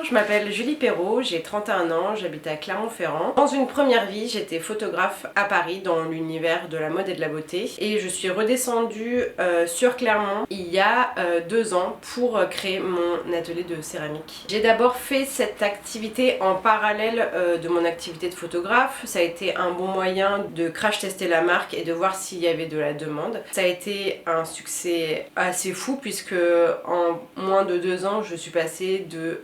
je m'appelle Julie Perrault, j'ai 31 ans, j'habite à Clermont-Ferrand. Dans une première vie, j'étais photographe à Paris dans l'univers de la mode et de la beauté. Et je suis redescendue sur Clermont il y a 2 ans pour créer mon atelier de céramique. J'ai d'abord fait cette activité en parallèle de mon activité de photographe. Ça a été un bon moyen de crash tester la marque et de voir s'il y avait de la demande. Ça a été un succès assez fou puisque en moins de 2 ans, je suis passée de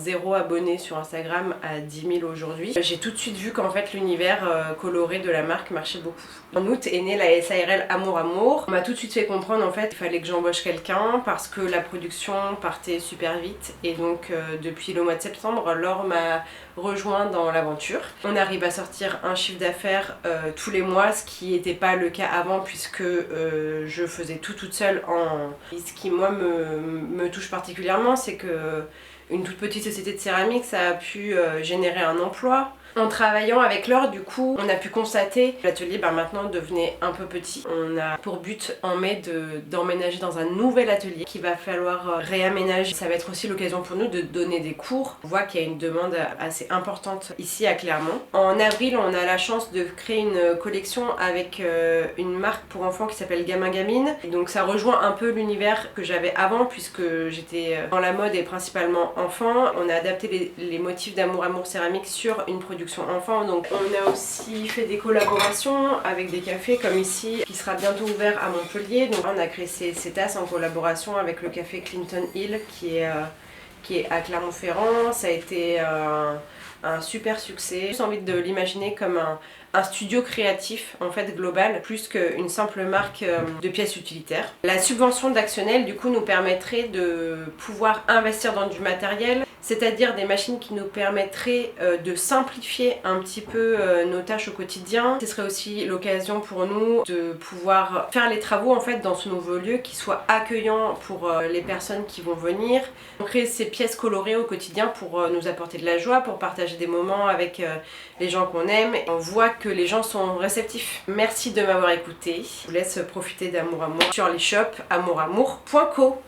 0 abonnés sur Instagram à 10 000 aujourd'hui. J'ai tout de suite vu qu'en fait l'univers coloré de la marque marchait beaucoup. En août est née la SARL Amour Amour. On m'a tout de suite fait comprendre en fait qu'il fallait que j'embauche quelqu'un parce que la production partait super vite et donc depuis le mois de septembre, Laure m'a rejoint dans l'aventure. On arrive à sortir un chiffre d'affaires tous les mois, ce qui n'était pas le cas avant puisque je faisais tout toute seule. Et ce qui moi me touche particulièrement, c'est que une toute petite société de céramique, ça a pu générer un emploi. En travaillant avec Laure, du coup, on a pu constater que l'atelier maintenant devenait un peu petit. On a pour but en mai d'emménager dans un nouvel atelier qu'il va falloir réaménager. Ça va être aussi l'occasion pour nous de donner des cours. On voit qu'il y a une demande assez importante ici à Clermont. En avril, on a la chance de créer une collection avec une marque pour enfants qui s'appelle Gamin Gamine. Et donc ça rejoint un peu l'univers que j'avais avant puisque j'étais dans la mode et principalement enfant. On a adapté les motifs d'Amour Amour Céramique sur une production enfant. Donc on a aussi fait des collaborations avec des cafés comme ici qui sera bientôt ouvert à Montpellier. Donc on a créé ces tasses en collaboration avec le café Clinton Hill qui est à Clermont-Ferrand. Ça a été un super succès. J'ai envie de l'imaginer comme un studio créatif en fait global plus qu'une simple marque de pièces utilitaires. La subvention d'Actionnel du coup nous permettrait de pouvoir investir dans du matériel, c'est-à-dire des machines qui nous permettraient de simplifier un petit peu nos tâches au quotidien. Ce serait aussi l'occasion pour nous de pouvoir faire les travaux en fait dans ce nouveau lieu qui soit accueillant pour les personnes qui vont venir. On crée ces pièces colorées au quotidien pour nous apporter de la joie, pour partager des moments avec les gens qu'on aime. On voit que les gens sont réceptifs. Merci de m'avoir écouté. Je vous laisse profiter d'Amour Amour sur les shops amouramour.co.